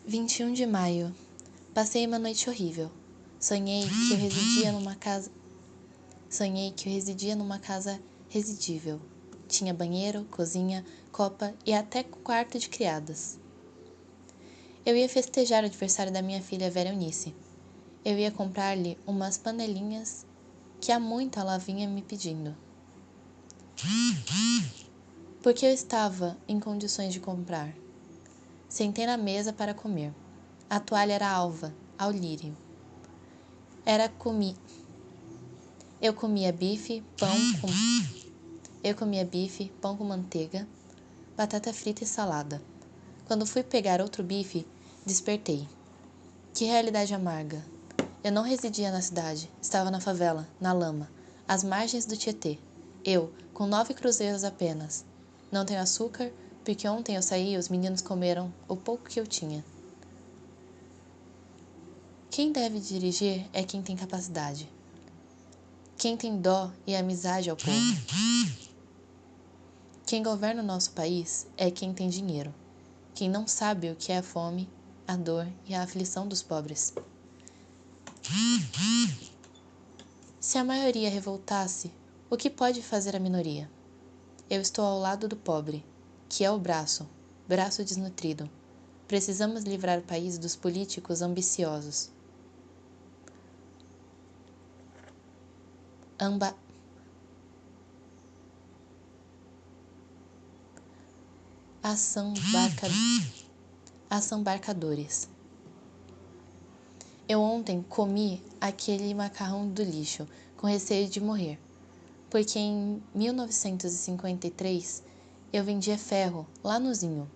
21 de maio. Passei uma noite horrível. Sonhei que eu residia numa casa residível. Tinha banheiro, cozinha, copa e até quarto de criadas. Eu ia festejar o aniversário da minha filha Vera Eunice. Eu ia comprar-lhe umas panelinhas que há muito ela vinha me pedindo. Porque eu estava em condições de comprar. Sentei na mesa para comer. A toalha era alva, ao lírio. Eu comia bife, pão com manteiga, batata frita e salada. Quando fui pegar outro bife, despertei. Que realidade amarga. Eu não residia na cidade, estava na favela, na lama, às margens do Tietê. Eu, com 9 cruzeiros apenas. Não tenho açúcar, porque ontem eu saí e os meninos comeram o pouco que eu tinha. Quem deve dirigir é quem tem capacidade. Quem tem dó e amizade ao povo. Quem governa o nosso país é quem tem dinheiro. Quem não sabe o que é a fome, a dor e a aflição dos pobres. Se a maioria revoltasse, o que pode fazer a minoria? Eu estou ao lado do pobre, que é o braço desnutrido. Precisamos livrar o país dos políticos ambiciosos. Assambarcadores. Eu ontem comi aquele macarrão do lixo, com receio de morrer, porque em 1953 eu vendia ferro lá no Zinho.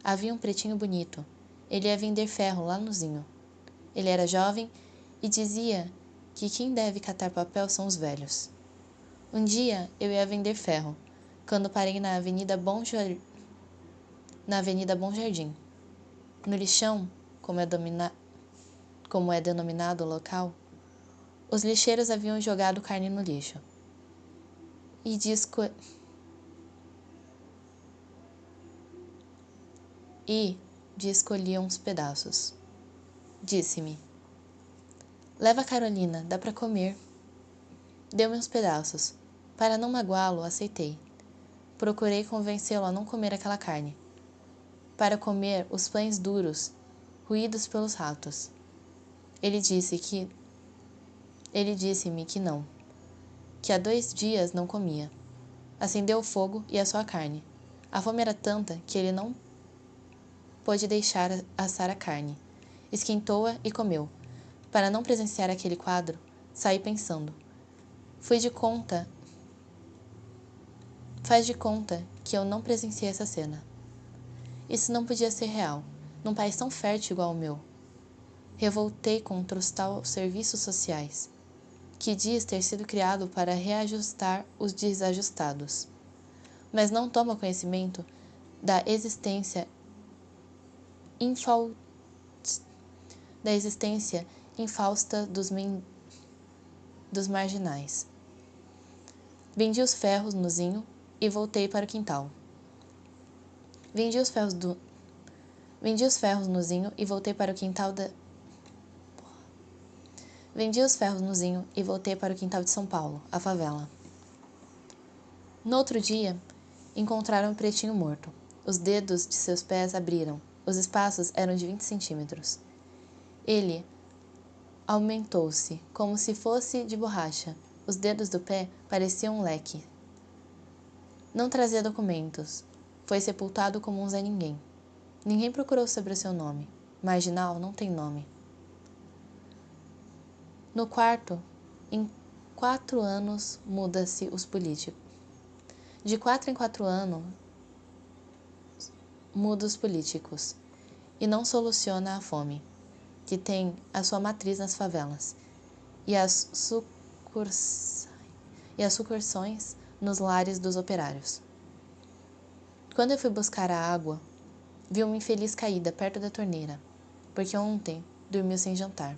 Havia um pretinho bonito. Ele ia vender ferro lá no Zinho. Ele era jovem e dizia que quem deve catar papel são os velhos. Um dia eu ia vender ferro, quando parei na Avenida Bom Jardim. No lixão, como é denominado o local, os lixeiros haviam jogado carne no lixo. E escolhiam uns pedaços. Disse-me: leva a Carolina, dá para comer. Deu-me uns pedaços. Para não magoá-lo, aceitei. Procurei convencê-lo a não comer aquela carne. Para comer os pães duros, roídos pelos ratos. Ele disse-me que não, que há 2 dias não comia. Acendeu o fogo e assou a carne. A fome era tanta que ele não pôde deixar assar a carne. Esquentou-a e comeu. Para não presenciar aquele quadro, saí pensando. Faz de conta que eu não presenciei essa cena. Isso não podia ser real, num país tão fértil igual ao meu. Revoltei contra os tais serviços sociais, que diz ter sido criado para reajustar os desajustados, mas não toma conhecimento da existência infausta dos marginais. Vendi os ferros no Zinho e voltei para o quintal. Vendi os ferros no Zinho e voltei para o quintal de São Paulo, a favela. No outro dia, encontraram o pretinho morto. Os dedos de seus pés abriram. Os espaços eram de 20 centímetros. Ele aumentou-se, como se fosse de borracha. Os dedos do pé pareciam um leque. Não trazia documentos. Foi sepultado como um Zé Ninguém. Ninguém procurou sobre o seu nome. Marginal não tem nome. No quarto, em 4 anos muda-se os políticos. De 4 em 4 anos muda os políticos e não soluciona a fome, que tem a sua matriz nas favelas, e as sucursões nos lares dos operários. Quando eu fui buscar a água, vi uma infeliz caída perto da torneira, porque ontem dormiu sem jantar.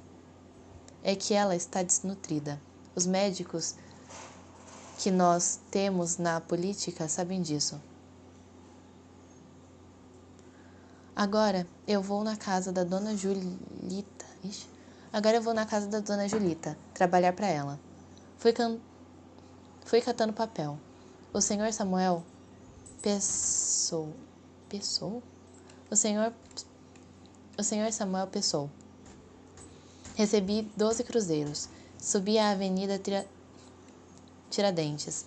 É que ela está desnutrida. Os médicos que nós temos na política sabem disso. Agora eu vou na casa da dona Julita. Agora eu vou na casa da dona Julita, trabalhar para ela. Fui catando papel. O senhor Samuel Pessoa. O senhor Samuel Pessoa. Recebi 12 cruzeiros. Subi a avenida Tiradentes.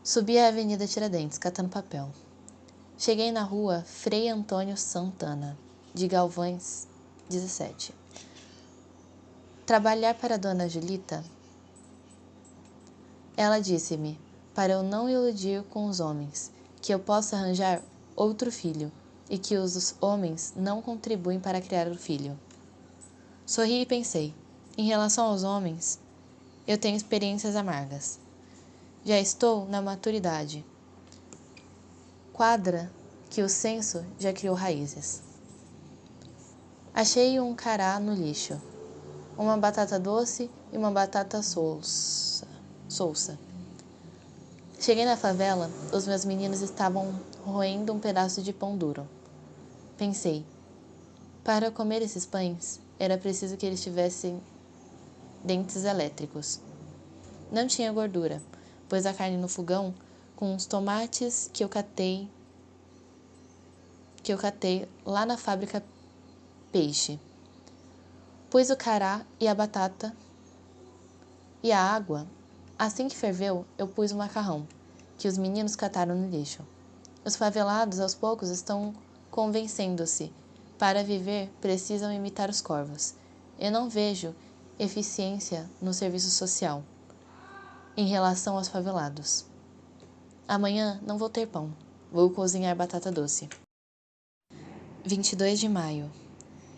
Subi a avenida Tiradentes, catando papel. Cheguei na rua Frei Antônio Santana, de Galvães, 17. Trabalhar para a dona Julita? Ela disse-me, para eu não iludir com os homens, que eu posso arranjar outro filho, e que os homens não contribuem para criar o filho. Sorri e pensei, em relação aos homens, eu tenho experiências amargas. Já estou na maturidade. Quadra que o senso já criou raízes. Achei um cará no lixo, uma batata doce e uma batata solsa. Cheguei na favela, os meus meninos estavam roendo um pedaço de pão duro. Pensei, para comer esses pães, era preciso que eles tivessem dentes elétricos. Não tinha gordura, pus a carne no fogão com os tomates que eu catei lá na fábrica Peixe. Pus o cará e a batata e a água. Assim que ferveu, eu pus o macarrão, que os meninos cataram no lixo. Os favelados, aos poucos, estão convencendo-se. Para viver, precisam imitar os corvos. Eu não vejo eficiência no serviço social em relação aos favelados. Amanhã não vou ter pão. Vou cozinhar batata doce. 22 de maio.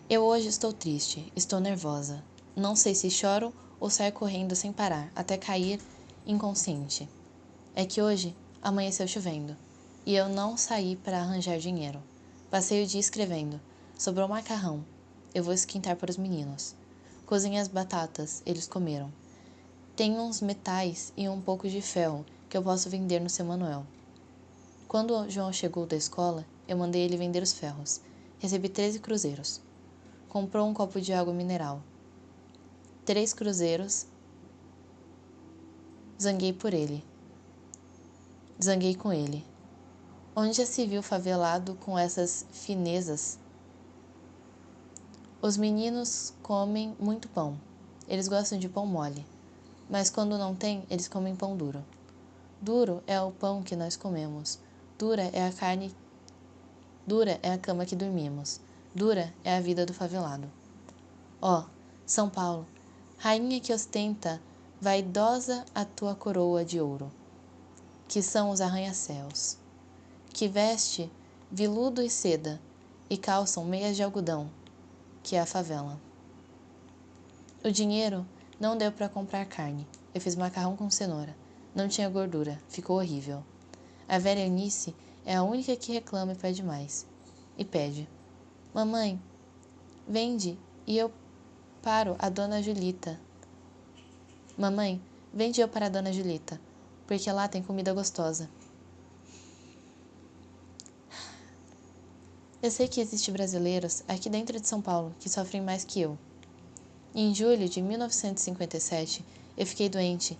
Eu hoje estou triste, estou nervosa. Não sei se choro ou saio correndo sem parar, até cair inconsciente. É que hoje amanheceu chovendo, e eu não saí para arranjar dinheiro. Passei o dia escrevendo. Sobrou macarrão. Eu vou esquentar para os meninos. Cozinhei as batatas, eles comeram. Tenho uns metais e um pouco de ferro que eu posso vender no seu Manuel. Quando o João chegou da escola, eu mandei ele vender os ferros. Recebi 13 cruzeiros. Comprou um copo de água mineral. 3 cruzeiros. Zanguei com ele. Onde já se viu favelado com essas finezas? Os meninos comem muito pão. Eles gostam de pão mole. Mas quando não tem, eles comem pão duro. Duro é o pão que nós comemos. Dura é a cama que dormimos. Dura é a vida do favelado. Ó, São Paulo, rainha que ostenta vaidosa a tua coroa de ouro, que são os arranha-céus, que veste viludo e seda, e calçam meias de algodão, que é a favela. O dinheiro não deu para comprar carne. Eu fiz macarrão com cenoura. Não tinha gordura, ficou horrível. A velha Eunice é a única que reclama e pede mais. E pede: Mamãe, vende e eu paro a dona Julita. Mamãe, vende eu para a dona Julita, porque lá tem comida gostosa. Eu sei que existem brasileiros aqui dentro de São Paulo que sofrem mais que eu. Em julho de 1957, eu fiquei doente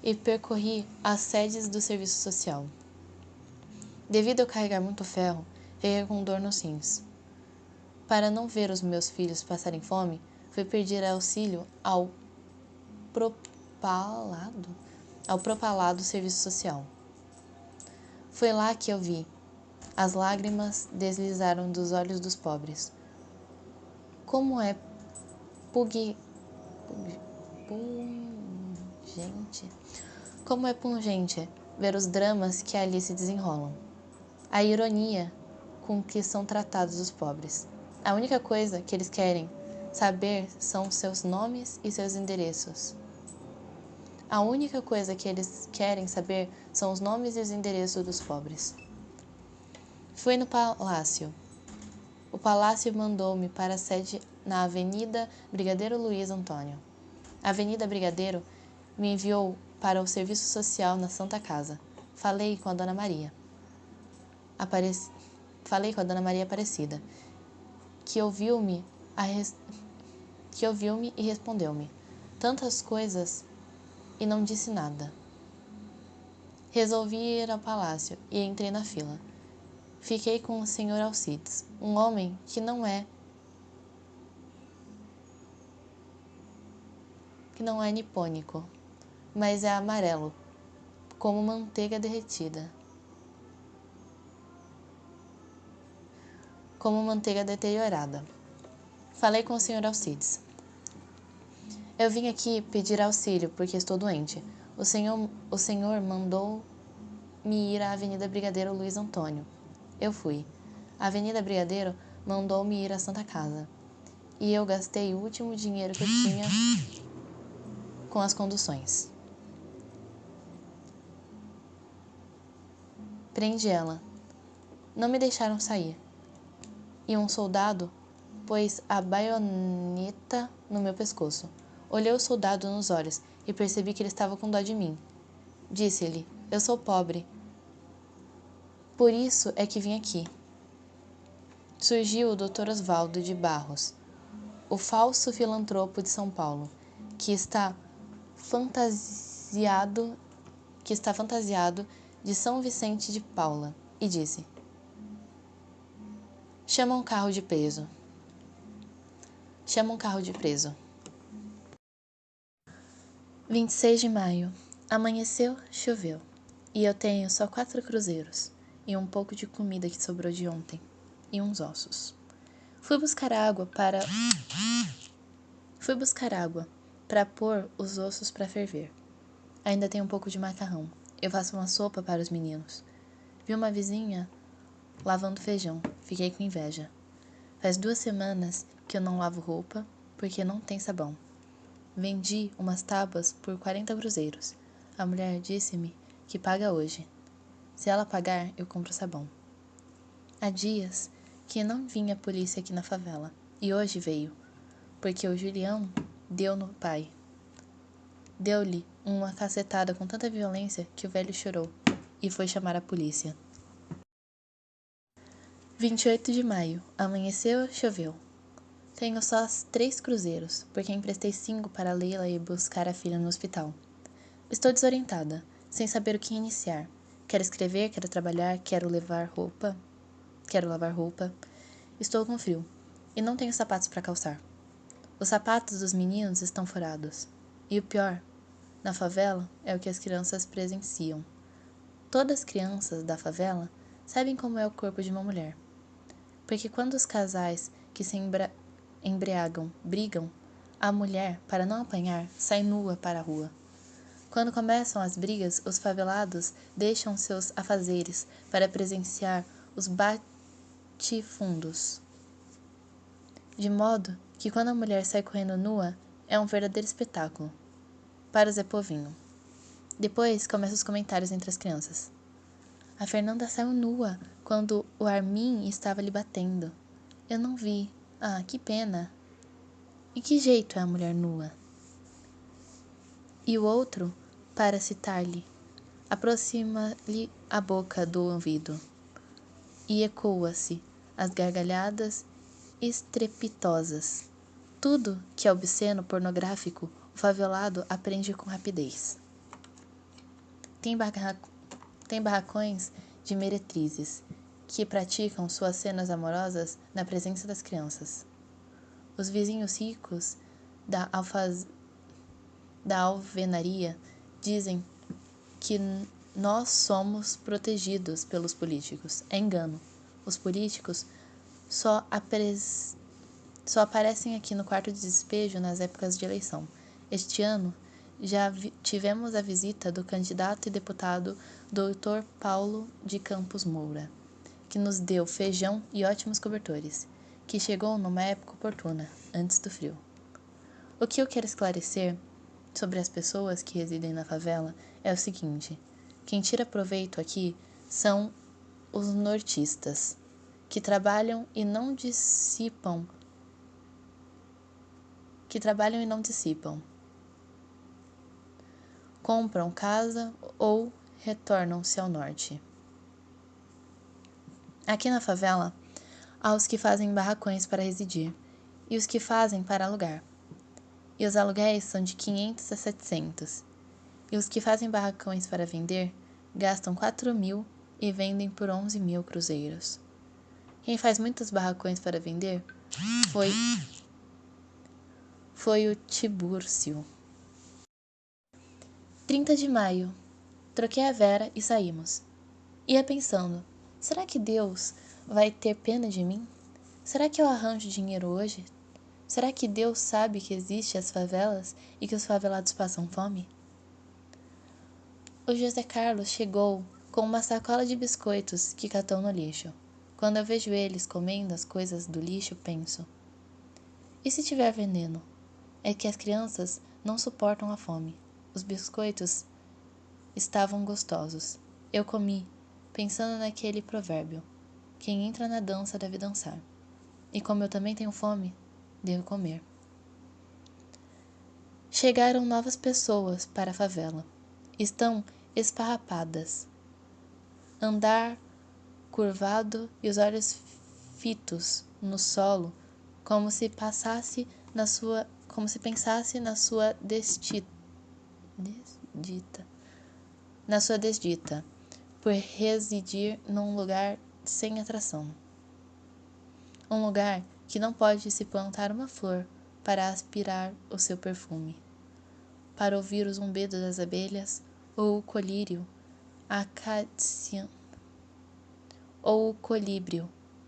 e percorri as sedes do serviço social. Devido a eu carregar muito ferro, fiquei com dor nos rins. Para não ver os meus filhos passarem fome, fui pedir auxílio ao propalado serviço social. Foi lá que eu vi. As lágrimas deslizaram dos olhos dos pobres. Como é pungente ver os dramas que ali se desenrolam. A ironia com que são tratados os pobres. A única coisa que eles querem saber são seus nomes e seus endereços. A única coisa que eles querem saber são os nomes e os endereços dos pobres. Fui no palácio. O palácio mandou-me para a sede na Avenida Brigadeiro Luiz Antônio. A Avenida Brigadeiro me enviou para o serviço social na Santa Casa. Falei com a Dona Maria. Falei com a Dona Maria Aparecida, que ouviu-me e respondeu-me tantas coisas e não disse nada. Resolvi ir ao palácio e entrei na fila. Fiquei com o Sr. Alcides, um homem que não é nipônico, mas é amarelo, como manteiga derretida. Como manteiga deteriorada. Falei com o Sr. Alcides. Eu vim aqui pedir auxílio porque estou doente. O senhor mandou-me ir à Avenida Brigadeiro Luiz Antônio. Eu fui. A Avenida Brigadeiro mandou-me ir à Santa Casa. E eu gastei o último dinheiro que eu tinha com as conduções. Prendi ela. Não me deixaram sair. E um soldado pôs a baioneta no meu pescoço. Olhei o soldado nos olhos e percebi que ele estava com dó de mim. Disse-lhe, eu sou pobre. Por isso é que vim aqui. Surgiu o Dr. Osvaldo de Barros, o falso filantropo de São Paulo, que está fantasiado de São Vicente de Paula, e disse, chama um carro de preso. 26 de maio. Amanheceu, choveu. E eu tenho só 4 cruzeiros. E um pouco de comida que sobrou de ontem. E uns ossos. Fui buscar água para pôr os ossos para ferver. Ainda tem um pouco de macarrão. Eu faço uma sopa para os meninos. Vi uma vizinha lavando feijão. Fiquei com inveja. Faz 2 semanas que eu não lavo roupa porque não tem sabão. Vendi umas tábuas por 40 cruzeiros. A mulher disse-me que paga hoje. Se ela pagar, eu compro sabão. Há dias que não vinha a polícia aqui na favela. E hoje veio, porque o Julião deu no pai. Deu-lhe uma cacetada com tanta violência que o velho chorou e foi chamar a polícia. 28 de maio. Amanheceu, choveu. Tenho só 3 cruzeiros, porque emprestei 5 para Leila ir buscar a filha no hospital. Estou desorientada, sem saber o que iniciar. Quero escrever, quero trabalhar, quero lavar roupa. Estou com frio e não tenho sapatos para calçar. Os sapatos dos meninos estão furados. E o pior, na favela, é o que as crianças presenciam. Todas as crianças da favela sabem como é o corpo de uma mulher. Porque quando os casais que se embriagam brigam, a mulher, para não apanhar, sai nua para a rua. Quando começam as brigas, os favelados deixam seus afazeres para presenciar os bate-fundos. De modo que quando a mulher sai correndo nua, é um verdadeiro espetáculo. Para o Zé Povinho. Depois começam os comentários entre as crianças. A Fernanda saiu nua quando o Armin estava lhe batendo. Eu não vi. Ah, que pena. E que jeito é a mulher nua? E o outro, para citar-lhe, aproxima-lhe a boca do ouvido e ecoa-se as gargalhadas estrepitosas. Tudo que é obsceno, pornográfico, o favelado aprende com rapidez. Tem barracões de meretrizes que praticam suas cenas amorosas na presença das crianças. Os vizinhos ricos da alvenaria dizem que nós somos protegidos pelos políticos. É engano. Os políticos só aparecem aqui no quarto de despejo nas épocas de eleição. Este ano já tivemos a visita do candidato e deputado Dr. Paulo de Campos Moura, que nos deu feijão e ótimos cobertores, que chegou numa época oportuna, antes do frio. O que eu quero esclarecer sobre as pessoas que residem na favela é o seguinte: quem tira proveito aqui são os nortistas, que trabalham e não dissipam. Compram casa ou retornam-se ao norte. Aqui na favela, há os que fazem barracões para residir e os que fazem para alugar. E os aluguéis são de 500 a 700. E os que fazem barracões para vender gastam 4.000 e vendem por 11.000 cruzeiros. Quem faz muitos barracões para vender foi o Tibúrcio. 30 de maio. Troquei a Vera e saímos. Ia pensando, será que Deus vai ter pena de mim? Será que eu arranjo dinheiro hoje? Será que Deus sabe que existem as favelas e que os favelados passam fome? O José Carlos chegou com uma sacola de biscoitos que catou no lixo. Quando eu vejo eles comendo as coisas do lixo, penso: e se tiver veneno? É que as crianças não suportam a fome. Os biscoitos estavam gostosos. Eu comi, pensando naquele provérbio: quem entra na dança deve dançar. E como eu também tenho fome, devo comer. Chegaram novas pessoas para a favela. Estão esfarrapadas. Andar curvado e os olhos fitos no solo, como se pensasse na sua desdita, por residir num lugar sem atração. Um lugar que não pode se plantar uma flor para aspirar o seu perfume, para ouvir o zumbido das abelhas ou o colíbrio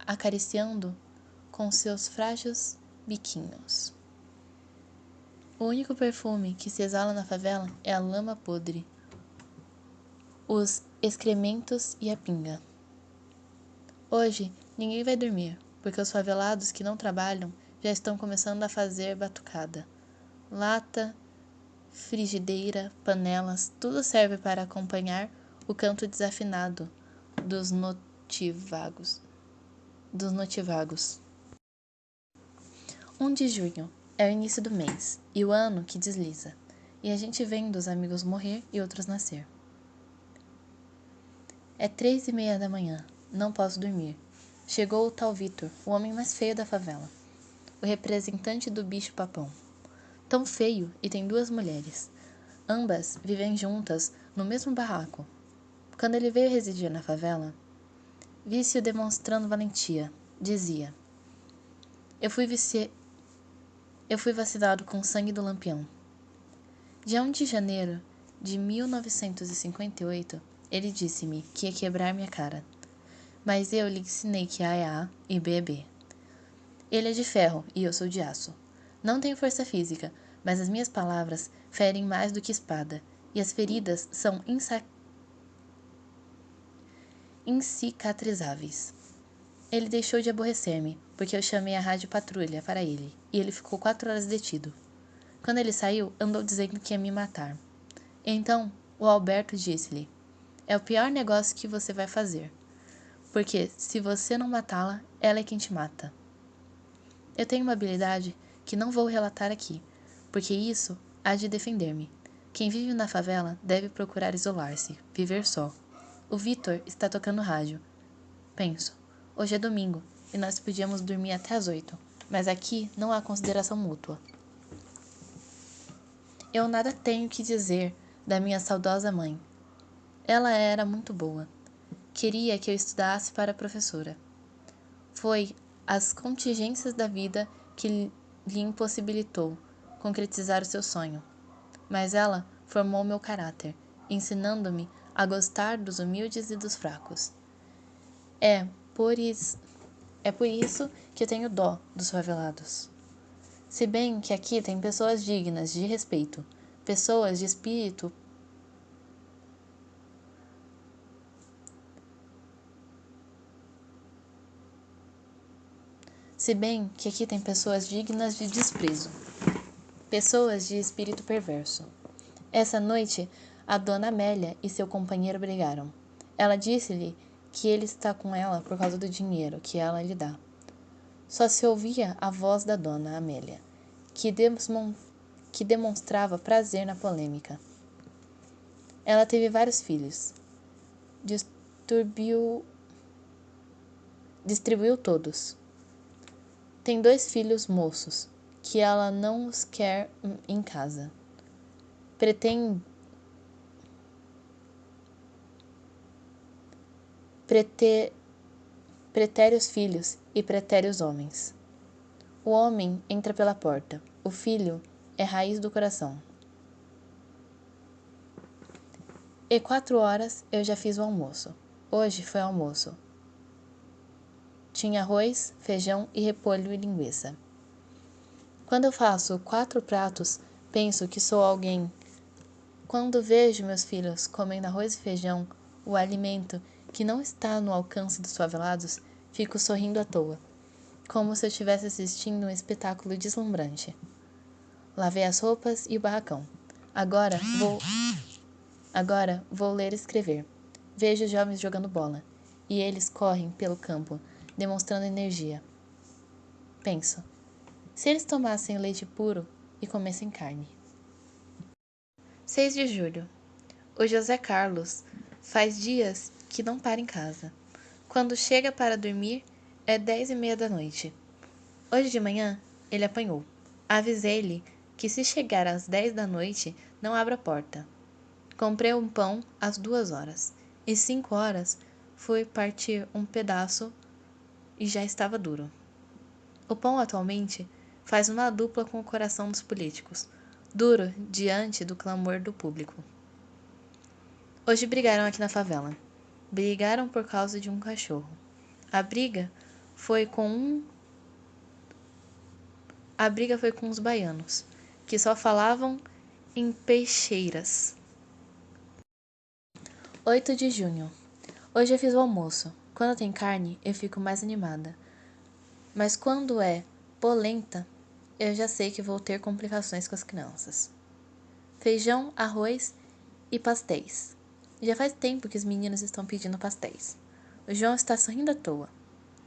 acariciando com seus frágeis biquinhos. O único perfume que se exala na favela é a lama podre, os excrementos e a pinga. Hoje ninguém vai dormir, porque os favelados que não trabalham já estão começando a fazer batucada. Lata, frigideira, panelas, tudo serve para acompanhar o canto desafinado dos notivagos. 1 de junho é o início do mês e o ano que desliza, e a gente vendo os amigos morrer e outros nascer. É 3:30 da manhã, não posso dormir. Chegou o tal Vitor, o homem mais feio da favela, o representante do bicho-papão. Tão feio e tem 2 mulheres. Ambas vivem juntas no mesmo barraco. Quando ele veio residir na favela, vi-se-o demonstrando valentia. Dizia: Eu fui vacinado com sangue do Lampião. Dia 1 de janeiro de 1958, ele disse-me que ia quebrar minha cara. Mas eu lhe ensinei que A é A e B é B. Ele é de ferro e eu sou de aço. Não tenho força física, mas as minhas palavras ferem mais do que espada, e as feridas são incicatrizáveis. Ele deixou de aborrecer-me, porque eu chamei a rádio patrulha para ele, e ele ficou 4 horas detido. Quando ele saiu, andou dizendo que ia me matar. Então, o Alberto disse-lhe: é o pior negócio que você vai fazer, porque se você não matá-la, ela é quem te mata. Eu tenho uma habilidade que não vou relatar aqui, porque isso há de defender-me. Quem vive na favela deve procurar isolar-se, viver só. O Vitor está tocando rádio. Penso, hoje é domingo e nós podíamos dormir até às 8, mas aqui não há consideração mútua. Eu nada tenho que dizer da minha saudosa mãe. Ela era muito boa. Queria que eu estudasse para professora. Foi as contingências da vida que lhe impossibilitou concretizar o seu sonho. Mas ela formou meu caráter, ensinando-me a gostar dos humildes e dos fracos. É por isso que eu tenho dó dos favelados. Se bem que aqui tem pessoas dignas de respeito, pessoas de espírito Se bem que aqui tem pessoas dignas de desprezo, pessoas de espírito perverso. Essa noite, a dona Amélia e seu companheiro brigaram. Ela disse-lhe que ele está com ela por causa do dinheiro que ela lhe dá. Só se ouvia a voz da dona Amélia, que demonstrava prazer na polêmica. Ela teve vários filhos. Distúrbio distribuiu todos. Tem 2 filhos moços, que ela não os quer em casa. Pretérios filhos e pretérios homens. O homem entra pela porta, o filho é raiz do coração. E 4 horas eu já fiz o almoço. Hoje foi almoço. Tinha arroz, feijão e repolho e linguiça. Quando eu faço 4 pratos, penso que sou alguém. Quando vejo meus filhos comendo arroz e feijão, o alimento que não está no alcance dos favelados, fico sorrindo à toa, como se eu estivesse assistindo um espetáculo deslumbrante. Lavei as roupas e o barracão. Agora vou ler e escrever. Vejo os jovens jogando bola, e eles correm pelo campo, demonstrando energia. Penso, se eles tomassem leite puro e comessem carne. 6 de julho. O José Carlos faz dias que não para em casa. Quando chega para dormir, é 10:30 da noite. Hoje de manhã, ele apanhou. Avisei-lhe que se chegar às 10 da noite, não abra a porta. Comprei um pão às 2 horas, e 5 horas fui partir um pedaço e já estava duro. O pão atualmente faz uma dupla com o coração dos políticos, duro diante do clamor do público. Hoje brigaram aqui na favela. Brigaram por causa de um cachorro. A briga foi com os baianos, que só falavam em peixeiras. 8 de junho. Hoje eu fiz o almoço. Quando tem carne, eu fico mais animada. Mas quando é polenta, eu já sei que vou ter complicações com as crianças. Feijão, arroz e pastéis. Já faz tempo que os meninos estão pedindo pastéis. O João está sorrindo à toa.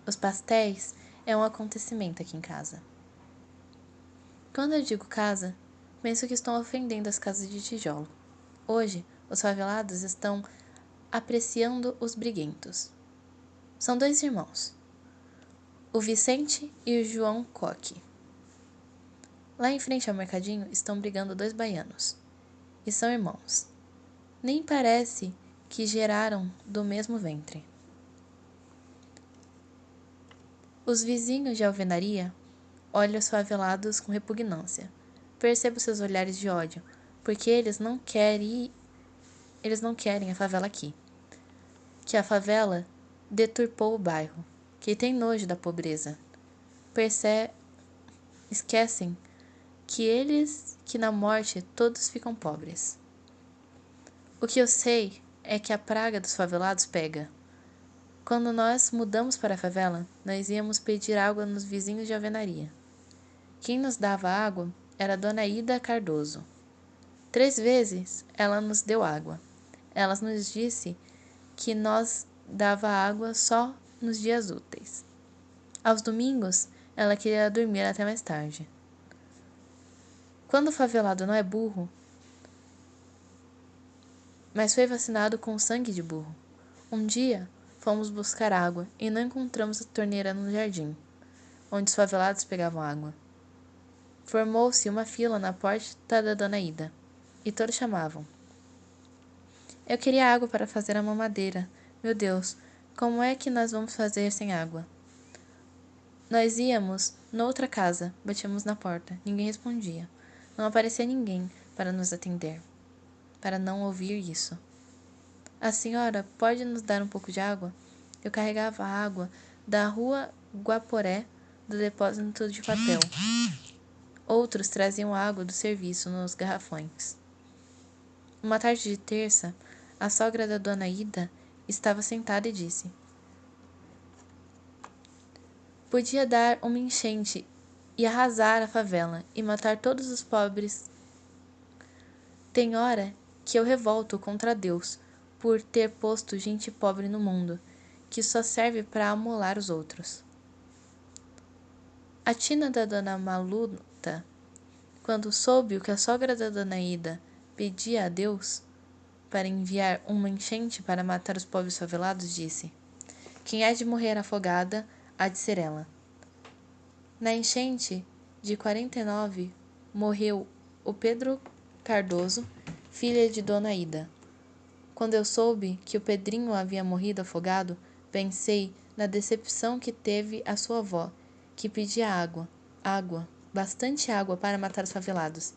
Os pastéis é um acontecimento aqui em casa. Quando eu digo casa, penso que estão ofendendo as casas de tijolo. Hoje, os favelados estão apreciando os briguentos. São 2 irmãos, o Vicente e o João Coque. Lá em frente ao mercadinho estão brigando 2 baianos. E são irmãos. Nem parece que geraram do mesmo ventre. Os vizinhos de alvenaria olham os favelados com repugnância. Percebo seus olhares de ódio, porque eles não querem a favela aqui. Que a favela deturpou o bairro, que tem nojo da pobreza. Esquecem que na morte todos ficam pobres. O que eu sei é que a praga dos favelados pega. Quando nós mudamos para a favela, nós íamos pedir água nos vizinhos de alvenaria. Quem nos dava água era a Dona Ida Cardoso. 3 vezes ela nos deu água. Ela nos disse que nós dava água só nos dias úteis. Aos domingos, ela queria dormir até mais tarde. Quando o favelado não é burro, mas foi vacinado com sangue de burro. Um dia, fomos buscar água e não encontramos a torneira no jardim, onde os favelados pegavam água. Formou-se uma fila na porta da Dona Ida, e todos chamavam. Eu queria água para fazer a mamadeira. Meu Deus, como é que nós vamos fazer sem água? Nós íamos noutra casa, batíamos na porta, ninguém respondia. Não aparecia ninguém para nos atender, para não ouvir isso. A senhora pode nos dar um pouco de água? Eu carregava água da rua Guaporé do depósito de papel. Outros traziam água do serviço nos garrafões. Uma tarde de terça, a sogra da Dona Ida estava sentada e disse: podia dar uma enchente e arrasar a favela e matar todos os pobres. Tem hora que eu revolto contra Deus por ter posto gente pobre no mundo, que só serve para amolar os outros. A tina da Dona Maluta, quando soube o que a sogra da Dona Ida pedia a Deus para enviar uma enchente para matar os pobres favelados, disse: quem há de morrer afogada, há de ser ela. Na enchente de 49, morreu o Pedro Cardoso, filha de Dona Ida. Quando eu soube que o Pedrinho havia morrido afogado, pensei na decepção que teve a sua avó, que pedia água, bastante água para matar os favelados.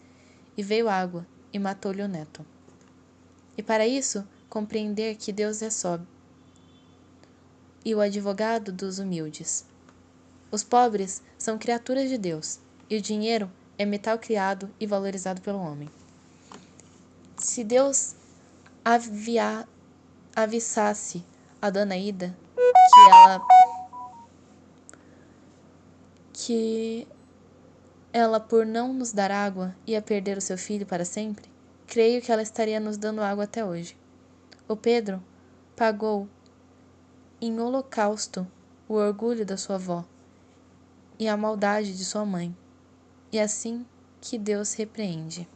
E veio água e matou-lhe o neto. E para isso, compreender que Deus é só e o advogado dos humildes. Os pobres são criaturas de Deus, e o dinheiro é metal criado e valorizado pelo homem. Se Deus avissasse a Dona Ida que ela, por não nos dar água, ia perder o seu filho para sempre, creio que ela estaria nos dando água até hoje. O Pedro pagou em holocausto o orgulho da sua avó e a maldade de sua mãe, e assim que Deus repreende.